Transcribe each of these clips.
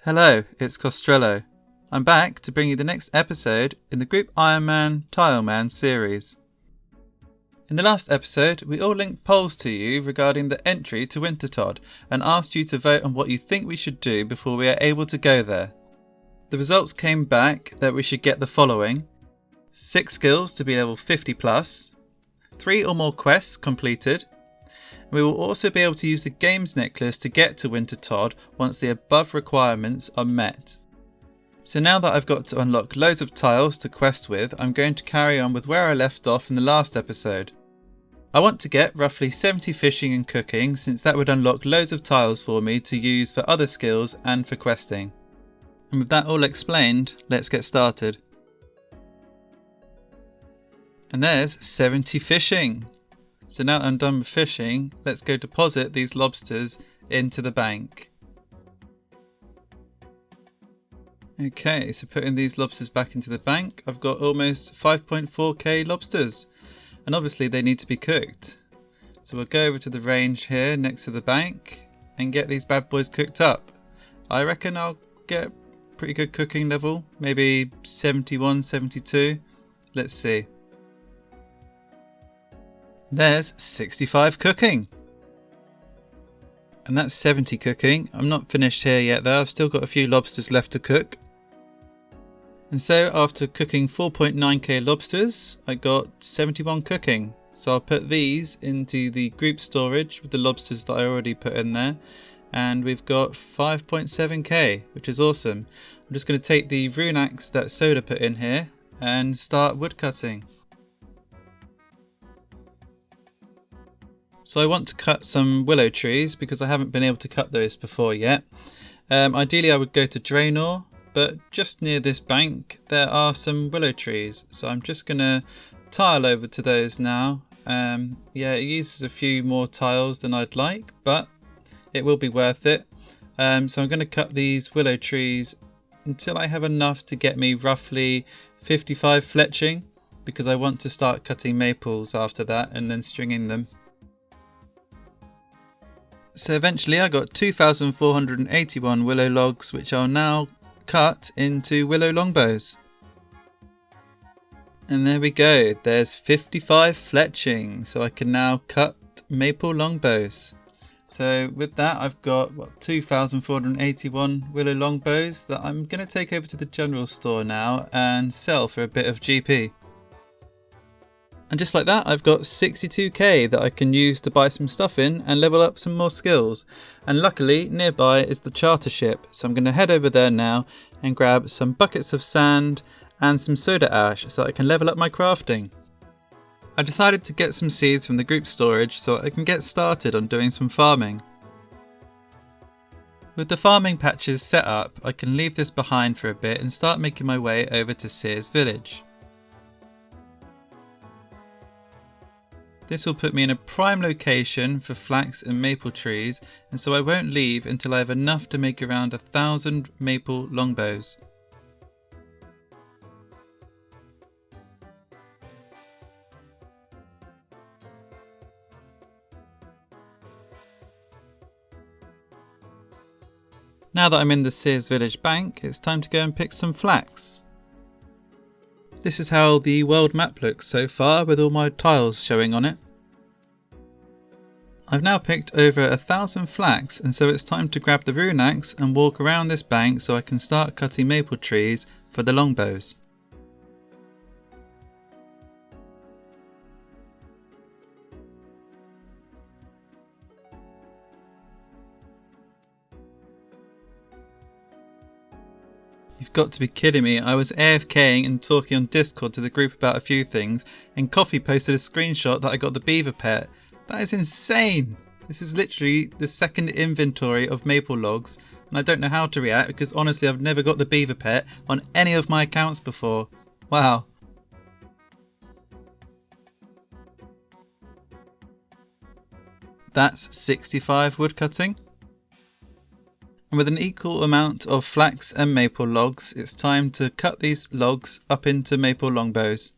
Hello, it's Costrello. I'm back to bring you the next episode in the group Ironman Tileman series. In the last episode, we all linked polls to you regarding the entry to Wintertodt and asked you to vote on what you think we should do before we are able to go there. The results came back that we should get the following: 6 skills to be level 50 plus, 3 or more quests completed. We will also be able to use the games necklace to get to Wintertodt once the above requirements are met. So now that I've got to unlock loads of tiles to quest with, I'm going to carry on with where I left off in the last episode. I want to get roughly 70 fishing and cooking, since that would unlock loads of tiles for me to use for other skills and for questing. And with that all explained, let's get started. And there's 70 fishing. So now that I'm done with fishing, let's go deposit these lobsters into the bank. Okay, so putting these lobsters back into the bank, I've got almost 5.4k lobsters. And obviously they need to be cooked. So we'll go over to the range here next to the bank and get these bad boys cooked up. I reckon I'll get pretty good cooking level, maybe 71, 72. Let's see. There's 65 cooking. And that's 70 cooking. I'm not finished here yet though, I've still got a few lobsters left to cook. And so after cooking 4.9k lobsters, I got 71 cooking. So I'll put these into the group storage with the lobsters that I already put in there. And we've got 5.7k, which is awesome. I'm just going to take the rune axe that Soda put in here and start wood cutting. So I want to cut some willow trees because I haven't been able to cut those before yet. Ideally I would go to Draenor, but just near this bank there are some willow trees. So I'm just going to tile over to those now. Yeah, it uses a few more tiles than I'd like, but it will be worth it. So I'm going to cut these willow trees until I have enough to get me roughly 55 fletching, because I want to start cutting maples after that and then stringing them. So eventually I got 2,481 willow logs, which I'll now cut into willow longbows. And there we go, there's 55 fletching, so I can now cut maple longbows. So with that I've got 2,481 willow longbows that I'm going to take over to the general store now and sell for a bit of GP. And just like that, I've got 62k that I can use to buy some stuff in and level up some more skills. And luckily, nearby is the charter ship, so I'm going to head over there now and grab some buckets of sand and some soda ash so I can level up my crafting. I decided to get some seeds from the group storage so I can get started on doing some farming. With the farming patches set up, I can leave this behind for a bit and start making my way over to Sears Village. This will put me in a prime location for flax and maple trees, and so I won't leave until I have enough to make around 1,000 maple longbows. Now that I'm in the Sears Village Bank, it's time to go and pick some flax. This is how the world map looks so far, with all my tiles showing on it. I've now picked over 1,000 flax, and so it's time to grab the rune axe and walk around this bank so I can start cutting maple trees for the longbows. You've got to be kidding me, I was AFKing and talking on Discord to the group about a few things, and Coffee posted a screenshot that I got the beaver pet. That is insane! This is literally the second inventory of maple logs, and I don't know how to react because honestly I've never got the beaver pet on any of my accounts before. Wow. That's 65 woodcutting. And with an equal amount of flax and maple logs, it's time to cut these logs up into maple longbows.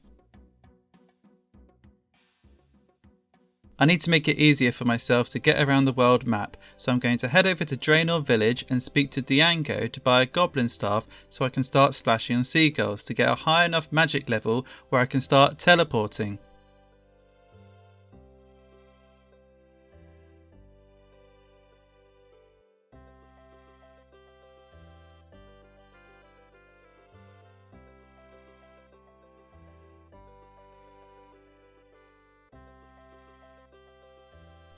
I need to make it easier for myself to get around the world map, so I'm going to head over to Draenor Village and speak to Diango to buy a goblin staff so I can start splashing on seagulls to get a high enough magic level where I can start teleporting.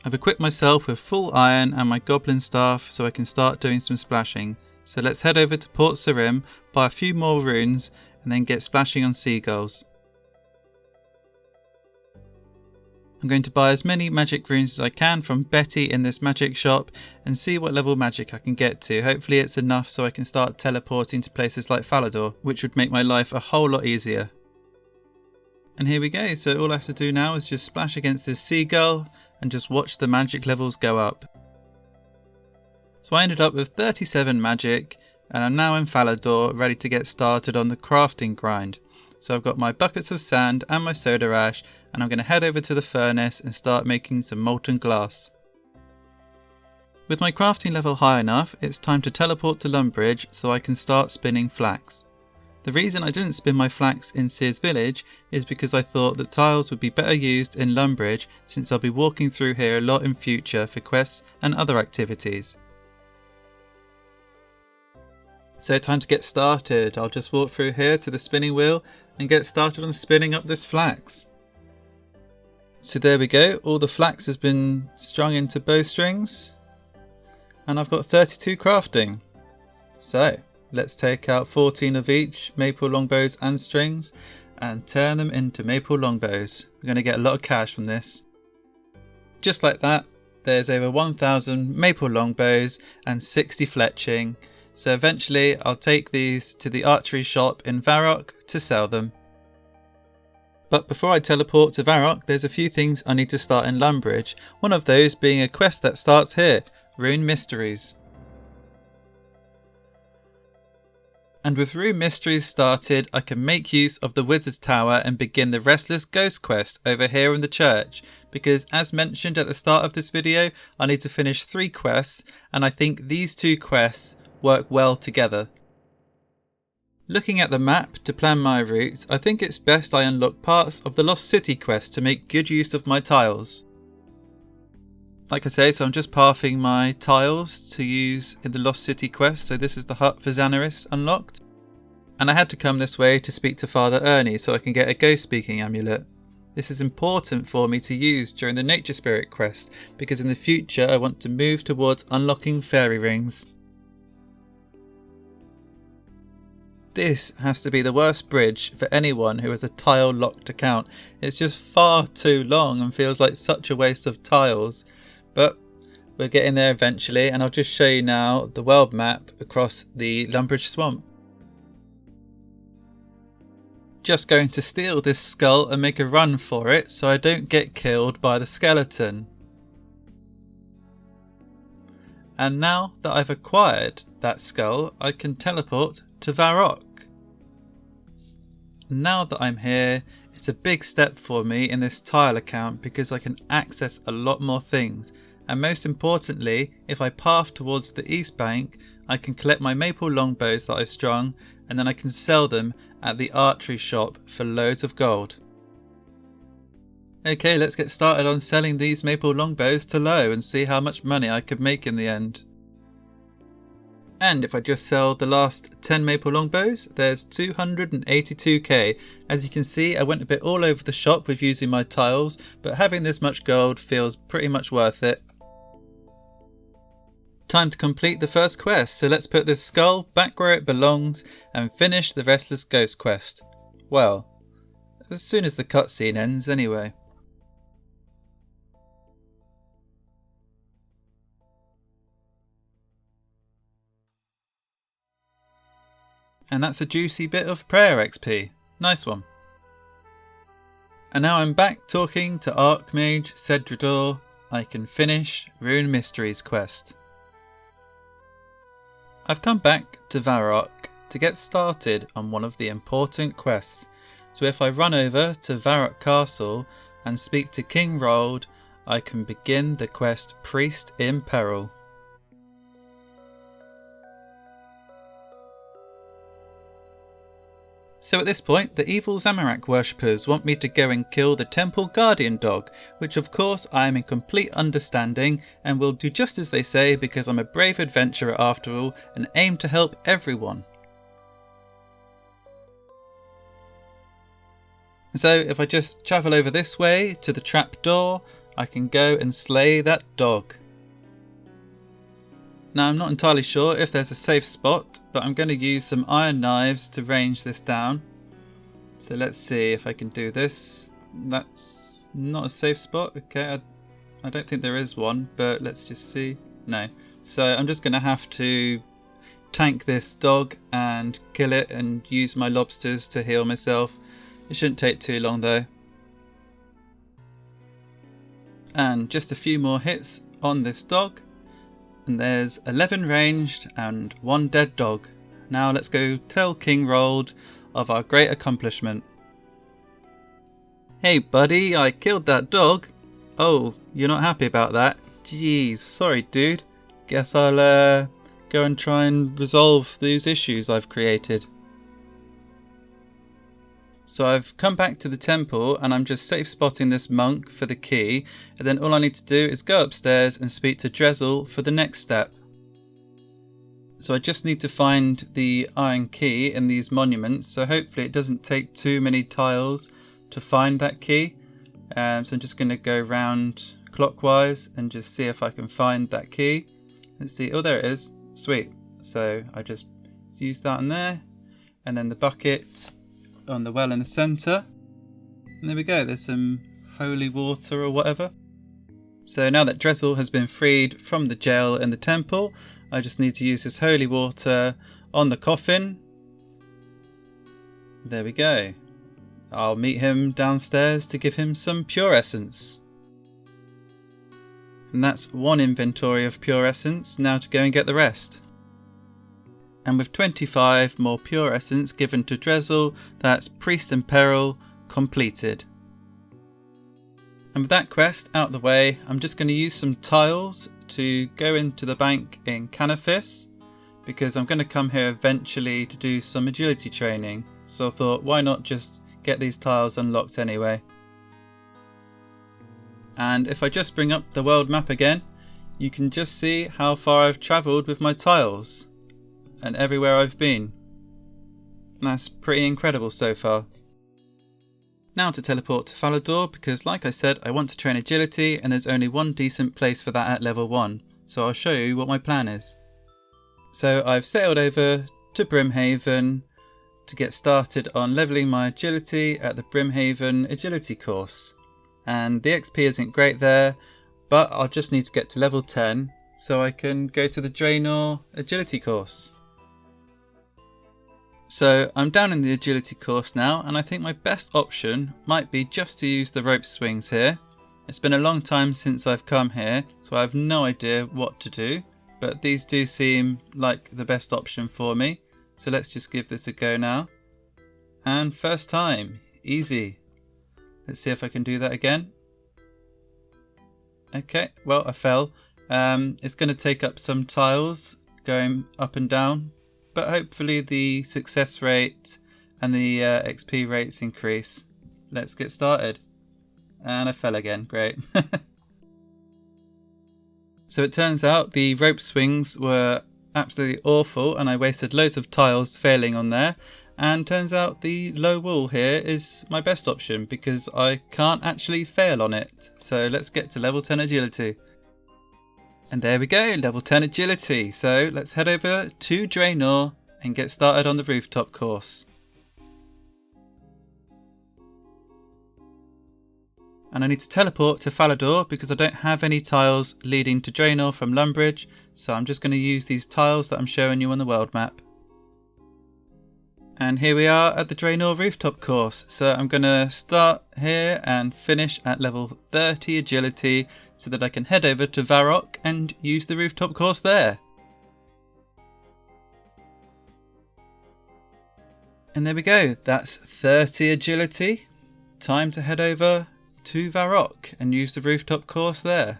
I've equipped myself with full iron and my goblin staff so I can start doing some splashing. So let's head over to Port Sarim, buy a few more runes and then get splashing on seagulls. I'm going to buy as many magic runes as I can from Betty in this magic shop and see what level magic I can get to. Hopefully it's enough so I can start teleporting to places like Falador, which would make my life a whole lot easier. And here we go, so all I have to do now is just splash against this seagull and just watch the magic levels go up. So I ended up with 37 magic and I'm now in Falador ready to get started on the crafting grind. So I've got my buckets of sand and my soda ash and I'm going to head over to the furnace and start making some molten glass. With my crafting level high enough, it's time to teleport to Lumbridge so I can start spinning flax. The reason I didn't spin my flax in Sears Village is because I thought that tiles would be better used in Lumbridge since I'll be walking through here a lot in future for quests and other activities. So time to get started. I'll just walk through here to the spinning wheel and get started on spinning up this flax. So there we go, all the flax has been strung into bowstrings and I've got 32 crafting. So let's take out 14 of each maple longbows and strings and turn them into maple longbows. We're going to get a lot of cash from this. Just like that, there's over 1,000 maple longbows and 60 fletching. So eventually I'll take these to the archery shop in Varrock to sell them. But before I teleport to Varrock, there's a few things I need to start in Lumbridge. One of those being a quest that starts here, Rune Mysteries. And with Rune Mysteries started, I can make use of the Wizard's Tower and begin the Restless Ghost quest over here in the church, because as mentioned at the start of this video, I need to finish 3 quests, and I think these 2 quests work well together. Looking at the map to plan my routes, I think it's best I unlock parts of the Lost City quest to make good use of my tiles. Like I say, so I'm just pathing my tiles to use in the Lost City quest. So this is the hut for Xanaris unlocked. And I had to come this way to speak to Father Ernie so I can get a ghost speaking amulet. This is important for me to use during the Nature Spirit quest because in the future I want to move towards unlocking fairy rings. This has to be the worst bridge for anyone who has a tile locked account. It's just far too long and feels like such a waste of tiles. But we're getting there eventually, and I'll just show you now the world map across the Lumbridge swamp. Just going to steal this skull and make a run for it so I don't get killed by the skeleton. And now that I've acquired that skull, I can teleport to Varrock. Now that I'm here, it's a big step for me in this tile account because I can access a lot more things. And most importantly, if I path towards the east bank, I can collect my maple longbows that I strung and then I can sell them at the archery shop for loads of gold. Okay, let's get started on selling these maple longbows to Low and see how much money I could make in the end. And if I just sell the last 10 maple longbows, there's 282k. As you can see, I went a bit all over the shop with using my tiles, but having this much gold feels pretty much worth it. Time to complete the first quest, so let's put this skull back where it belongs and finish the Restless Ghost quest. Well, as soon as the cutscene ends anyway. And that's a juicy bit of prayer XP. Nice one. And now I'm back talking to Archmage Cedrador. I can finish Rune Mysteries quest. I've come back to Varrock to get started on one of the important quests. So if I run over to Varrock Castle and speak to King Rold, I can begin the quest Priest in Peril. So at this point, the evil Zamorak worshippers want me to go and kill the temple guardian dog, which of course I am in complete understanding and will do just as they say because I'm a brave adventurer after all and aim to help everyone. So if I just travel over this way to the trap door, I can go and slay that dog. Now I'm not entirely sure if there's a safe spot, but I'm going to use some iron knives to range this down. So let's see if I can do this. That's not a safe spot. Okay, I don't think there is one, but let's just see. No. So I'm just going to have to tank this dog and kill it and use my lobsters to heal myself. It shouldn't take too long though. And just a few more hits on this dog. And there's 11 ranged and 1 dead dog. Now let's go tell King Rold of our great accomplishment. Hey buddy, I killed that dog. Oh, you're not happy about that? Jeez, sorry dude. Guess I'll go and try and resolve these issues I've created. So I've come back to the temple and I'm just safe spotting this monk for the key, and then all I need to do is go upstairs and speak to Drezel for the next step. So I just need to find the iron key in these monuments, so hopefully it doesn't take too many tiles to find that key. So I'm just going to go round clockwise and just see if I can find that key. Let's see, oh there it is, sweet. So I just use that in there, and then the bucket on the well in the centre, and there we go, there's some holy water or whatever. So now that Drezel has been freed from the jail in the temple, I just need to use this holy water on the coffin. There we go. I'll meet him downstairs to give him some pure essence. And that's 1 inventory of pure essence. Now to go and get the rest. And with 25 more pure essence given to Drezel, that's Priest in Peril completed. And with that quest out the way, I'm just going to use some tiles to go into the bank in Canifis, because I'm going to come here eventually to do some agility training. So I thought, why not just get these tiles unlocked anyway. And if I just bring up the world map again, you can just see how far I've travelled with my tiles. And everywhere I've been. That's pretty incredible so far. Now to teleport to Falador, because like I said, I want to train agility and there's only one decent place for that at level 1, so I'll show you what my plan is. So I've sailed over to Brimhaven to get started on levelling my agility at the Brimhaven agility course. And the XP isn't great there, but I'll just need to get to level 10 so I can go to the Draenor agility course. So I'm down in the agility course now, and I think my best option might be just to use the rope swings here. It's been a long time since I've come here, so I have no idea what to do, but these do seem like the best option for me. So let's just give this a go now. And first time, easy. Let's see if I can do that again. Okay, well I fell. It's going to take up some tiles going up and down, but hopefully the success rate and the XP rates increase. Let's get started. And I fell again, great. So it turns out the rope swings were absolutely awful and I wasted loads of tiles failing on there. And turns out the low wall here is my best option because I can't actually fail on it. So let's get to level 10 agility. And there we go, level 10 agility. So let's head over to Draenor and get started on the rooftop course. And I need to teleport to Falador because I don't have any tiles leading to Draenor from Lumbridge. So I'm just going to use these tiles that I'm showing you on the world map. And here we are at the Draenor rooftop course. So I'm going to start here and finish at level 30 agility so that I can head over to Varrock and use the rooftop course there. And there we go, that's 30 agility. Time to head over to Varrock and use the rooftop course there.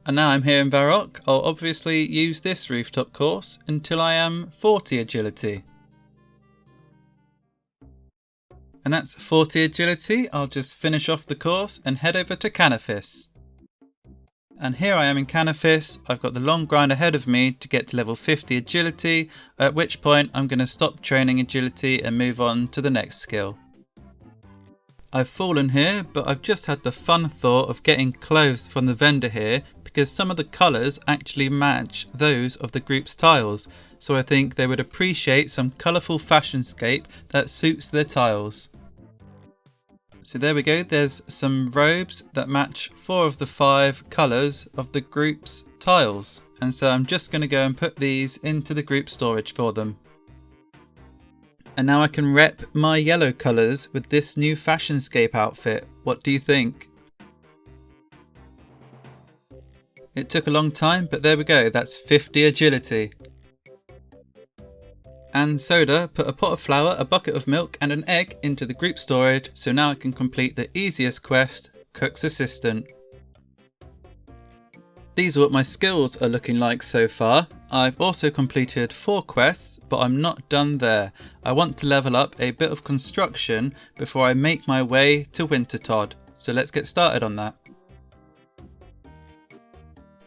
And now I'm here in Varrock, I'll obviously use this rooftop course until I am 40 agility. And that's 40 agility. I'll just finish off the course and head over to Canifis. And here I am in Canifis. I've got the long grind ahead of me to get to level 50 agility, at which point I'm going to stop training agility and move on to the next skill. I've fallen here, but I've just had the fun thought of getting clothes from the vendor here because some of the colours actually match those of the group's tiles, so I think they would appreciate some colourful fashionscape that suits their tiles. So there we go, there's some robes that match 4 of the 5 colours of the group's tiles, and so I'm just going to go and put these into the group storage for them. And now I can rep my yellow colours with this new fashionscape outfit. What do you think? It took a long time, but there we go, that's 50 agility. And Soda put a pot of flour, a bucket of milk and an egg into the group storage, so now I can complete the easiest quest, Cook's Assistant. These are what my skills are looking like so far. I've also completed 4 quests, but I'm not done there. I want to level up a bit of construction before I make my way to Wintertodd, so let's get started on that.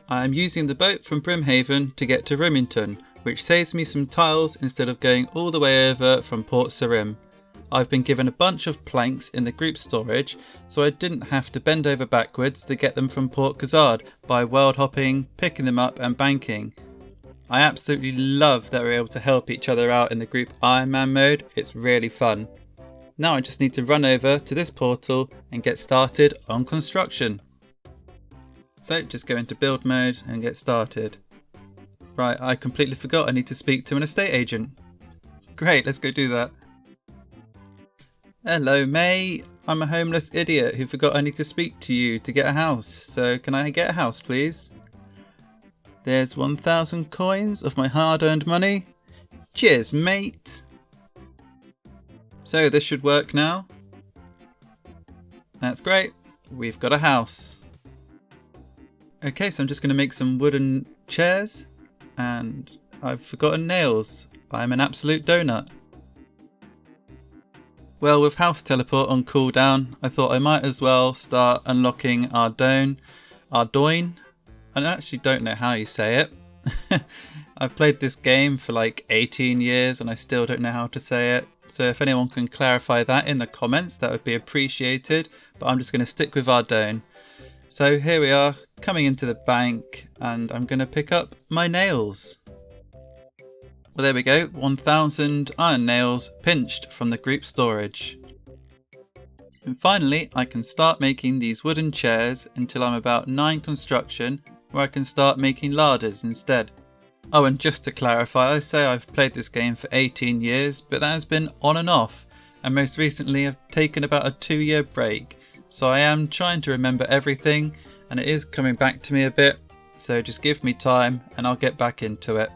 I am using the boat from Brimhaven to get to Rimington, which saves me some tiles instead of going all the way over from Port Sarim. I've been given a bunch of planks in the group storage, so I didn't have to bend over backwards to get them from Port Khazard by world hopping, picking them up and banking. I absolutely love that we're able to help each other out in the group Ironman mode, it's really fun. Now I just need to run over to this portal and get started on construction. So just go into build mode and get started. Right, I completely forgot I need to speak to an estate agent. Great, let's go do that. Hello mate, I'm a homeless idiot who forgot I need to speak to you to get a house, so can I get a house please? There's 1,000 coins of my hard-earned money. Cheers mate! So this should work now. That's great, we've got a house. Okay, so I'm just going to make some wooden chairs, and I've forgotten nails. I'm an absolute donut. Well, with house teleport on cooldown, I thought I might as well start unlocking our doin. I actually don't know how you say it. I've played this game for like 18 years and I still don't know how to say it. So if anyone can clarify that in the comments, that would be appreciated. But I'm just going to stick with Ardone. So here we are, coming into the bank, and I'm going to pick up my nails. Well, there we go, 1,000 iron nails pinched from the group storage. And finally, I can start making these wooden chairs until I'm about 9 construction, where I can start making larders instead. Oh, and just to clarify, I say I've played this game for 18 years, but that has been on and off, and most recently I've taken about a 2-year break. So I am trying to remember everything, and it is coming back to me a bit, so just give me time and I'll get back into it.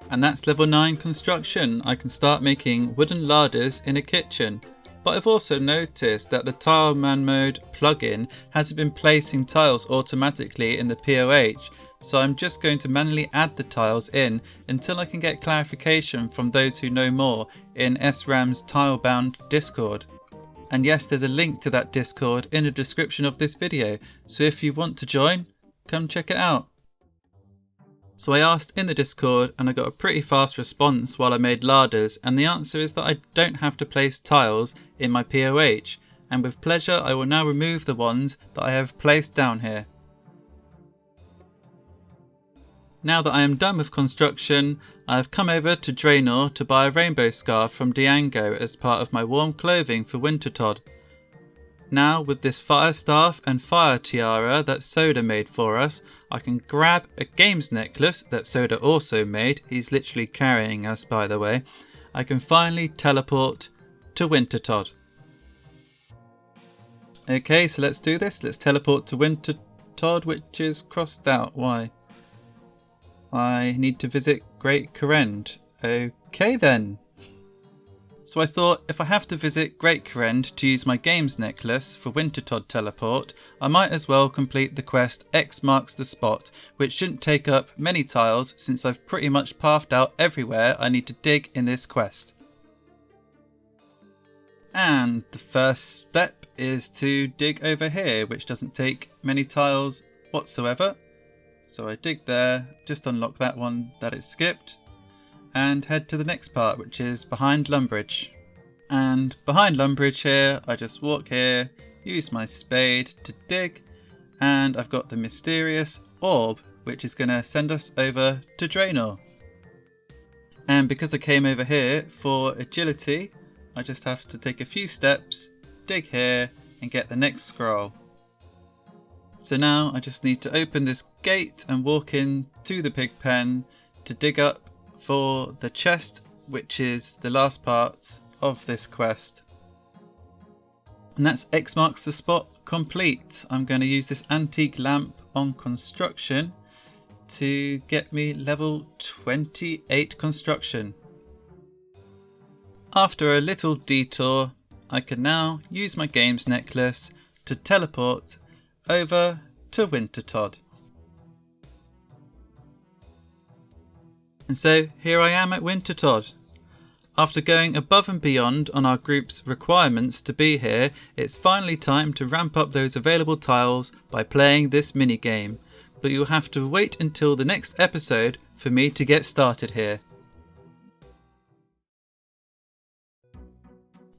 And that's level 9 construction. I can start making wooden larders in a kitchen. But I've also noticed that the Tileman mode plugin hasn't been placing tiles automatically in the POH, so I'm just going to manually add the tiles in until I can get clarification from those who know more in SRAM's Tilebound Discord. And yes, there's a link to that Discord in the description of this video, so if you want to join, come check it out. So I asked in the Discord and I got a pretty fast response while I made larders, and the answer is that I don't have to place tiles in my POH, and with pleasure I will now remove the ones that I have placed down here. Now that I am done with construction, I have come over to Draenor to buy a rainbow scarf from Diango as part of my warm clothing for Wintertodd. Now with this fire staff and fire tiara that Soda made for us, I can grab a games necklace that Soda also made, he's literally carrying us by the way. I can finally teleport to Wintertodd. Okay, so let's do this, let's teleport to Wintertodd, which is crossed out, why? I need to visit Great Corrend. Okay then. So I thought if I have to visit Great Currend to use my games necklace for Wintertodt teleport, I might as well complete the quest X marks the spot, which shouldn't take up many tiles since I've pretty much pathed out everywhere I need to dig in this quest. And the first step is to dig over here, which doesn't take many tiles whatsoever. So I dig there, just unlock that one that it skipped, and head to the next part, which is behind Lumbridge. And behind Lumbridge here, I just walk here, use my spade to dig, and I've got the mysterious orb, which is going to send us over to Draenor. And because I came over here for agility, I just have to take a few steps, dig here, and get the next scroll. So now I just need to open this gate and walk in to the pig pen to dig up for the chest, which is the last part of this quest. And that's X marks the spot complete. I'm going to use this antique lamp on construction to get me level 28 construction. After a little detour, I can now use my games necklace to teleport over to Wintertodt. And so here I am at Wintertodt. After going above and beyond on our group's requirements to be here, it's finally time to ramp up those available tiles by playing this mini game, but you'll have to wait until the next episode for me to get started here.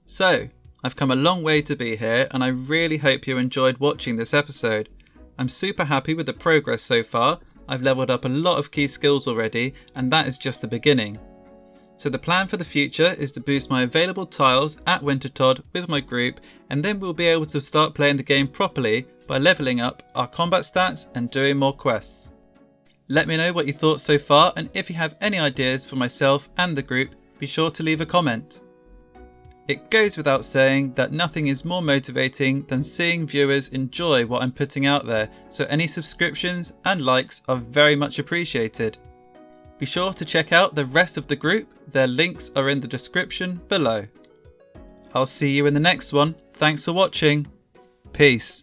So, I've come a long way to be here, and I really hope you enjoyed watching this episode. I'm super happy with the progress so far. I've leveled up a lot of key skills already, and that is just the beginning. So the plan for the future is to boost my available tiles at Wintertodt with my group, and then we'll be able to start playing the game properly by leveling up our combat stats and doing more quests. Let me know what you thought so far, and if you have any ideas for myself and the group, be sure to leave a comment. It goes without saying that nothing is more motivating than seeing viewers enjoy what I'm putting out there, so any subscriptions and likes are very much appreciated. Be sure to check out the rest of the group, their links are in the description below. I'll see you in the next one. Thanks for watching. Peace.